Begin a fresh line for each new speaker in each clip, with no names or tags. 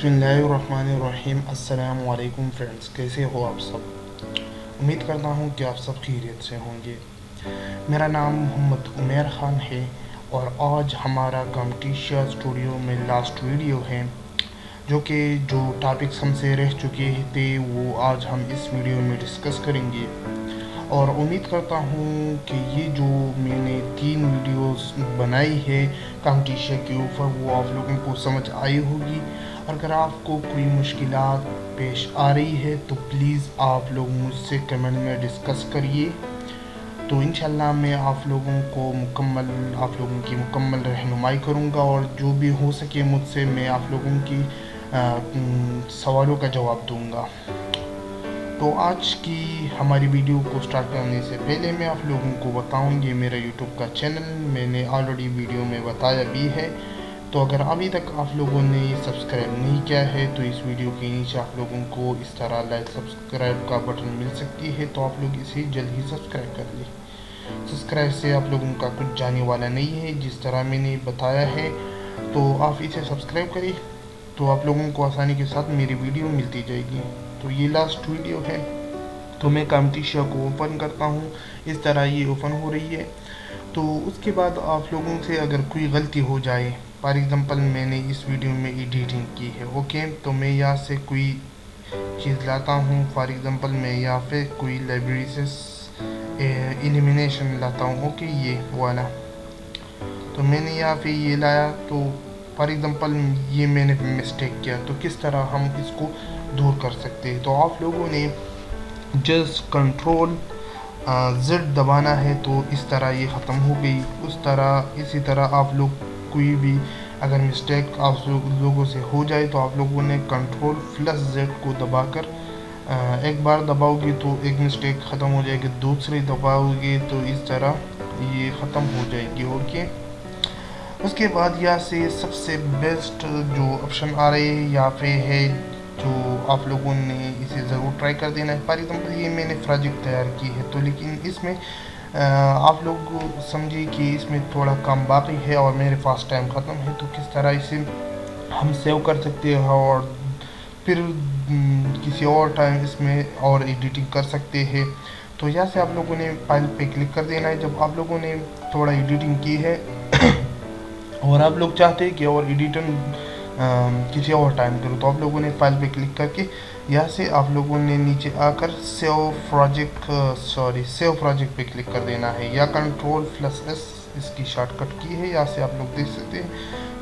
बिस्मिल्लाहिर्रहमानिर्रहीम। अस्सलामु अलैकुम फ्रेंड्स, कैसे हो आप सब। उम्मीद करता हूँ कि आप सब खैरियत से होंगे। मेरा नाम मोहम्मद उमेर ख़ान है और आज हमारा कॉम्पिटिशन स्टूडियो में लास्ट वीडियो है, जो टॉपिक्स हमसे रह चुके थे वो आज हम इस वीडियो में डिस्कस करेंगे। और उम्मीद करता हूँ कि ये जो मैंने 3 वीडियोस बनाई है कॉम्पिटिशन के ऊपर वो आप लोगों को समझ आई होगी। अगर आपको कोई मुश्किलात पेश आ रही है तो प्लीज़ आप लोग मुझसे कमेंट में डिस्कस करिए। तो इंशाल्लाह मैं आप लोगों की मुकम्मल रहनुमाई करूँगा और जो भी हो सके मुझसे मैं आप लोगों की सवालों का जवाब दूँगा। तो आज की हमारी वीडियो को स्टार्ट करने से पहले मैं आप लोगों को बताऊं, ये मेरा यूट्यूब का चैनल मैंने ऑलरेडी वीडियो में बताया भी है। तो अगर अभी तक आप लोगों ने सब्सक्राइब नहीं किया है तो इस वीडियो के नीचे आप लोगों को इस तरह लाइक सब्सक्राइब का बटन मिल सकती है, तो आप लोग इसे जल्द ही सब्सक्राइब कर लें। सब्सक्राइब से आप लोगों का कुछ जाने वाला नहीं है, जिस तरह मैंने बताया है तो आप इसे सब्सक्राइब करिए तो आप लोगों को आसानी के साथ मेरी वीडियो मिलती जाएगी। तो ये लास्ट वीडियो है, तो मैं कॉम्पिटिशन को ओपन करता हूँ। इस तरह ये ओपन हो रही है। तो उसके बाद आप लोगों से अगर कोई गलती हो जाए, फॉर एग्ज़ाम्पल मैंने इस वीडियो में एडिटिंग की है, ओके, तो मैं यहाँ से कोई चीज़ लाता हूँ, फॉर एग्ज़ाम्पल मैं यहाँ पे कोई लाइब्रेरी से एलिमिनेशन लाता हूँ, ओके, ये वाला। तो मैंने यहाँ पे ये लाया, तो फॉर एग्ज़ाम्पल ये मैंने मिस्टेक किया, तो किस तरह हम इसको दूर कर सकते हैं। तो आप लोगों ने जस्ट कंट्रोल Z दबाना है, तो इस तरह ये ख़त्म हो गई। इसी तरह आप लोग कोई भी अगर मिस्टेक आप लोगों से हो जाए तो आप लोगों ने Ctrl+Z को दबाकर एक बार दबाओगे तो एक मिस्टेक ख़त्म हो जाएगी, दूसरी दबाओगे तो इस तरह ये ख़त्म हो जाएगी, ओके। उसके बाद यहाँ से सबसे बेस्ट जो ऑप्शन आ रहे हैं यहाँ पे है, जो आप लोगों ने इसे ज़रूर ट्राई कर देना है। फॉर एग्ज़ाम्पल ये मैंने प्रोजेक्ट तैयार की है, तो लेकिन इसमें आप लोग समझिए कि इसमें थोड़ा काम बाकी है और मेरे पास टाइम ख़त्म है, तो किस तरह इसे हम सेव कर सकते हैं और फिर किसी और टाइम इसमें और एडिटिंग कर सकते हैं। तो यहाँ से आप लोगों ने फाइल पे क्लिक कर देना है। जब आप लोगों ने थोड़ा एडिटिंग की है और आप लोग चाहते हैं कि और एडिटिंग किसी और टाइम करो, तो आप लोगों ने फाइल पे क्लिक करके यहाँ से आप लोगों ने नीचे आकर सेव प्रोजेक्ट पे क्लिक कर देना है, या Ctrl+S इसकी शॉर्टकट की है, यहाँ से आप लोग देख सकते हैं।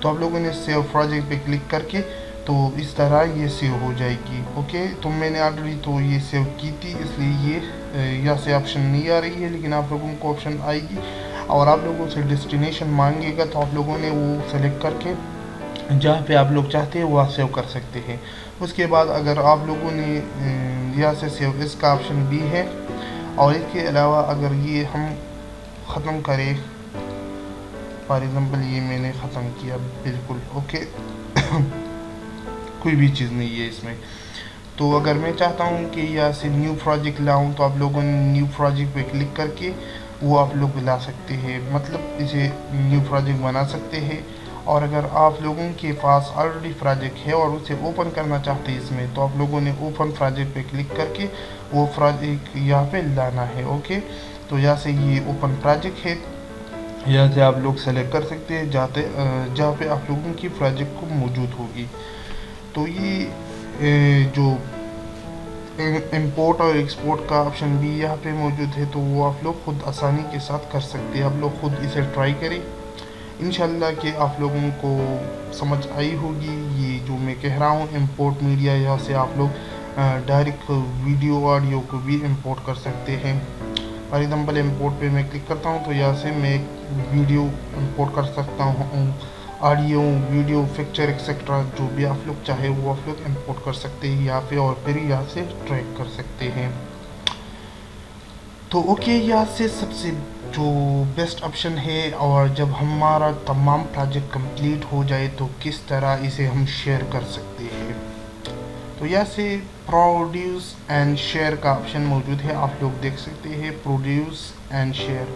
तो आप लोगों ने सेव प्रोजेक्ट पे क्लिक करके तो इस तरह ये सेव हो जाएगी, ओके। तो मैंने ऑलरेडी तो ये सेव की थी, इसलिए ये यहाँ से ऑप्शन नहीं आ रही है, लेकिन आप लोगों को ऑप्शन आएगी और आप लोगों से डेस्टिनेशन मांगेगा, तो आप लोगों ने वो सेलेक्ट करके जहाँ पे आप लोग चाहते हैं वहाँ सेव कर सकते हैं। उसके बाद अगर आप लोगों ने यहाँ से सेव इसका ऑप्शन भी है, और इसके अलावा अगर ये हम ख़त्म करें, फॉर एग्ज़ाम्पल ये मैंने ख़त्म किया बिल्कुल, ओके कोई भी चीज़ नहीं है इसमें। तो अगर मैं चाहता हूँ कि यहाँ से न्यू प्रोजेक्ट लाऊँ, तो आप लोगों ने न्यू प्रोजेक्ट पे क्लिक करके वो आप लोग ला सकते हैं, मतलब इसे न्यू प्रोजेक्ट बना सकते हैं। और अगर आप लोगों के पास ऑलरेडी प्रोजेक्ट है और उसे ओपन करना चाहते हैं इसमें, तो आप लोगों ने ओपन प्रोजेक्ट पे क्लिक करके वो प्रोजेक्ट यहाँ पे लाना है, ओके। तो यहाँ से ये ओपन प्रोजेक्ट है, यहाँ से आप लोग सेलेक्ट कर सकते हैं जहाँ पे आप लोगों की प्रोजेक्ट को मौजूद होगी। तो ये जो इंपोर्ट और एक्सपोर्ट का ऑप्शन भी यहाँ पे मौजूद है, तो वो आप लोग खुद आसानी के साथ कर सकते हैं। आप लोग खुद इसे ट्राई करें, इंशाल्लाह कि आप लोगों को समझ आई होगी ये जो मैं कह रहा हूँ। इंपोर्ट मीडिया, यहाँ से आप लोग डायरेक्ट वीडियो ऑडियो को भी इंपोर्ट कर सकते हैं। फॉर एग्ज़ाम्पल इंपोर्ट पे मैं क्लिक करता हूँ तो यहाँ से मैं वीडियो इंपोर्ट कर सकता हूँ, ऑडियो, वीडियो, पिक्चर एक्सेट्रा, जो भी आप लोग चाहे वो आप लोग इंपोर्ट कर सकते हैं यहाँ पे, और फिर यहाँ से ट्रैक कर सकते हैं। तो ओके, यहाँ से सबसे जो बेस्ट ऑप्शन है, और जब हमारा तमाम प्रोजेक्ट कंप्लीट हो जाए तो किस तरह इसे हम शेयर कर सकते हैं। तो यहाँ से प्रोड्यूस एंड शेयर का ऑप्शन मौजूद है, आप लोग देख सकते हैं, प्रोड्यूस एंड शेयर।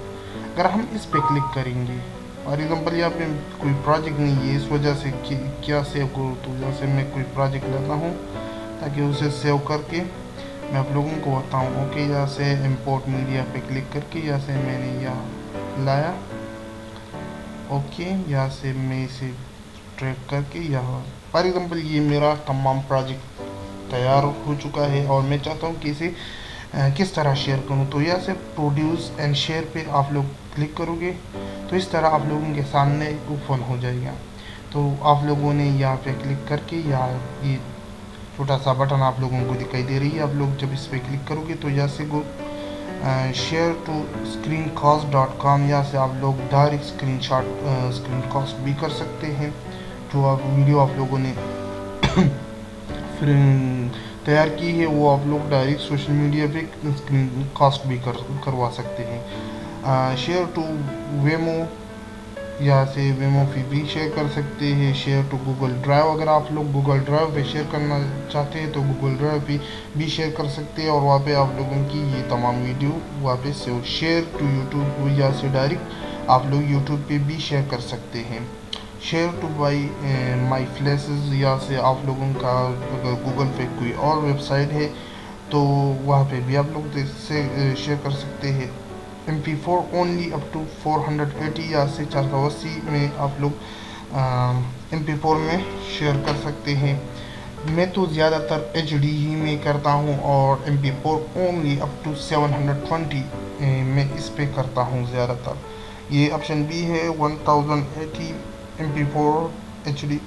अगर हम इस पे क्लिक करेंगे फॉर एग्ज़ाम्पल यहाँ पे कोई प्रोजेक्ट नहीं है, इस वजह से क्या सेव करूँ, तो यहाँ से मैं कोई प्रोजेक्ट लेता हूँ ताकि उसे सेव करके मैं आप लोगों को बताऊँ। ओके, यहाँ से इंपोर्ट मीडिया पे क्लिक करके यहाँ से मैंने यहाँ लाया। ओके, यहाँ से मैं इसे ट्रैक करके यहाँ फॉर एग्ज़ाम्पल ये मेरा तमाम प्रोजेक्ट तैयार हो चुका है और मैं चाहता हूँ कि इसे किस तरह शेयर करूँ। तो यहाँ से प्रोड्यूस एंड शेयर पे आप लोग क्लिक करोगे तो इस तरह आप लोगों के सामने ओपन हो जाएगा। तो आप लोगों ने यहाँ पे क्लिक करके यहाँ ये छोटा सा बटन आप लोगों को दिखाई दे रही है, आप लोग जब इस पर क्लिक करोगे तो यहाँ से गो शेयर टू screencast.com, यहाँ से आप लोग डायरेक्ट स्क्रीन कास्ट भी कर सकते हैं। जो आप वीडियो आप लोगों ने फिर तैयार की है वो आप लोग डायरेक्ट सोशल मीडिया पे स्क्रीन कास्ट भी करवा सकते हैं। शेयर टू वेमो, यहाँ से वेमो पे भी शेयर कर सकते हैं। शेयर टू गूगल ड्राइव, अगर आप लोग गूगल ड्राइव पे शेयर करना चाहते हैं तो गूगल ड्राइव पे भी शेयर कर सकते हैं और वहाँ पे आप लोगों की ये तमाम वीडियो वहाँ पे सेव। शेयर टू यूट्यूब, यहाँ से डायरेक्ट आप लोग यूट्यूब पे भी शेयर कर सकते हैं। शेयर टू माई प्लेसेस, यहाँ से आप लोगों का अगर गूगल पे कोई और वेबसाइट है तो वहाँ पे भी आप लोग से शेयर कर सकते हैं। MP4 ओनली अप टू 480, यहाँ से 480 में आप लोग MP4 में शेयर कर सकते हैं। मैं तो ज़्यादातर HD ही में करता हूँ और MP4 ओनली अप टू 720 मैं इस पे करता हूँ ज़्यादातर। ये ऑप्शन भी है 1080 MP4 HD,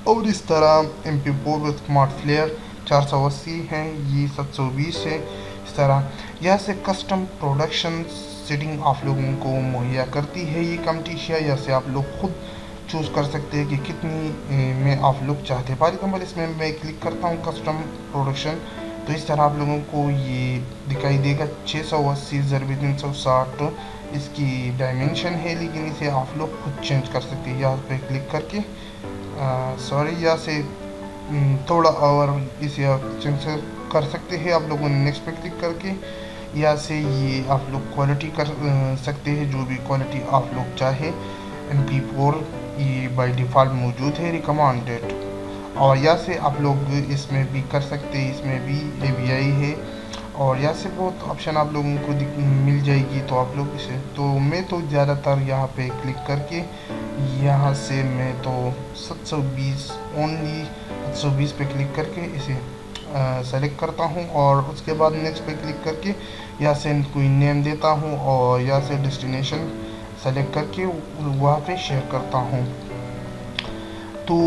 और इस तरह MP4 विद स्मार्ट फ्लेयर 480 है, ये 720 है। इस तरह यहाँ से कस्टम प्रोडक्शन सेटिंग आप लोगों को मुहैया करती है ये Camtasia, यहाँ से आप लोग खुद चूज़ कर सकते हैं कि कितनी में आप लोग चाहते हैं। फॉर एग्जाम्पल इसमें मैं क्लिक करता हूँ कस्टम प्रोडक्शन, तो इस तरह आप लोगों को ये दिखाई देगा 680 ज़रबी 360 इसकी डायमेंशन है, लेकिन इसे आप लोग खुद चेंज कर सकते हैं यहाँ पे क्लिक करके। सॉरी, यहाँ से थोड़ा और इसे आप चेंज कर सकते हैं आप लोगों ने नेक्स्ट पे क्लिक करके। यहाँ से ये आप लोग क्वालिटी कर सकते हैं, जो भी क्वालिटी आप लोग चाहे। MP4 ये बाय डिफ़ॉल्ट मौजूद है, रिकमेंडेड। और यहाँ से आप लोग इसमें भी कर सकते हैं, इसमें भी AVI है और यहाँ से बहुत ऑप्शन आप लोगों को मिल जाएगी। तो आप लोग इसे, तो मैं तो ज़्यादातर यहाँ पे क्लिक करके यहाँ से मैं तो 720 ओनली 720 पे क्लिक करके इसे सेलेक्ट करता हूँ और उसके बाद नेक्स्ट पे क्लिक करके यहाँ से कोई नेम देता हूँ और यहाँ से डेस्टिनेशन सेलेक्ट करके वहाँ पे शेयर करता हूँ। तो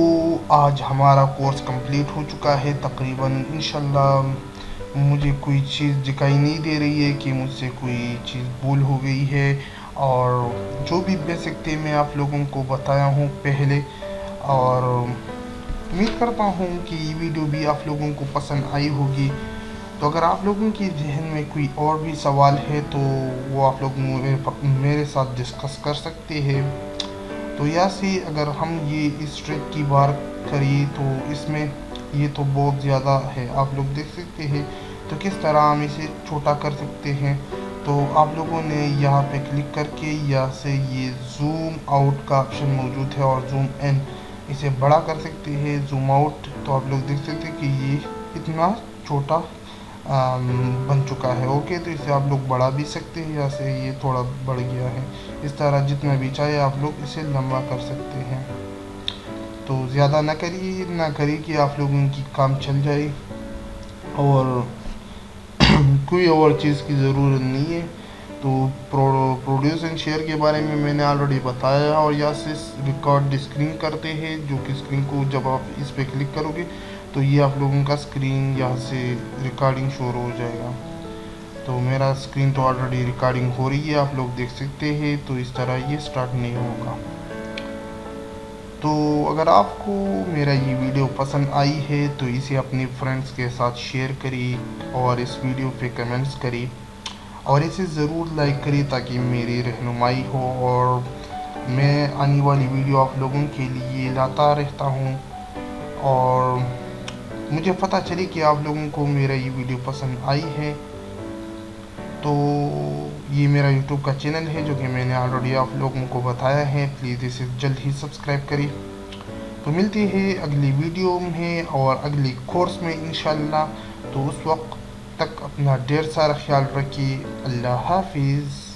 आज हमारा कोर्स कंप्लीट हो चुका है तकरीबन। इंशाल्लाह मुझे कोई चीज़ दिखाई नहीं दे रही है कि मुझसे कोई चीज़ भूल हो गई है, और जो भी बेसिक थे मैं आप लोगों को बताया हूँ पहले, और उम्मीद करता हूँ कि ये वीडियो भी आप लोगों को पसंद आई होगी। तो अगर आप लोगों के जहन में कोई और भी सवाल है तो वो आप लोग मेरे साथ डिस्कस कर सकते हैं। तो यहाँ से अगर हम ये इस ट्रिक की बात करें तो इसमें ये तो बहुत ज़्यादा है, आप लोग देख सकते हैं। तो किस तरह हम इसे छोटा कर सकते हैं, तो आप लोगों ने यहाँ पे क्लिक करके यहाँ से ये जूम आउट का ऑप्शन मौजूद है और जूम इन, इसे बड़ा कर सकते हैं। जूम आउट तो आप लोग देख सकते हैं कि ये इतना छोटा बन चुका है। ओके, तो इसे आप लोग बढ़ा भी सकते हैं, यहाँ से ये थोड़ा बढ़ गया है। इस तरह जितना भी चाहे आप लोग इसे लंबा कर सकते हैं। तो ज़्यादा ना करिए कि आप लोगों की काम चल जाए और कोई और चीज़ की ज़रूरत नहीं है। तो प्रोड्यूस एंड शेयर के बारे में मैंने ऑलरेडी बताया, और यहाँ से रिकॉर्ड स्क्रीन करते हैं, जो कि स्क्रीन को जब आप इस पर क्लिक करोगे तो ये आप लोगों का स्क्रीन यहाँ से रिकॉर्डिंग शुरू हो जाएगा। तो मेरा स्क्रीन तो ऑलरेडी रिकॉर्डिंग हो रही है, आप लोग देख सकते हैं। तो इस तरह ये स्टार्ट नहीं होगा। तो अगर आपको मेरा ये वीडियो पसंद आई है तो इसे अपने फ्रेंड्स के साथ शेयर करिए और इस वीडियो पे कमेंट्स करिए और इसे ज़रूर लाइक करिए ताकि मेरी रहनुमाई हो और मैं आने वाली वीडियो आप लोगों के लिए लाता रहता हूँ और मुझे पता चले कि आप लोगों को मेरा ये वीडियो पसंद आई है। तो ये मेरा यूट्यूब का चैनल है जो कि मैंने ऑलरेडी आप लोगों को बताया है। प्लीज़ इसे जल्द ही सब्सक्राइब करिए। तो मिलती है अगली वीडियो में और अगली कोर्स में इंशाल्लाह। तो उस वक्त तक अपना ढेर सारा ख्याल रखिए। अल्लाह हाफिज़।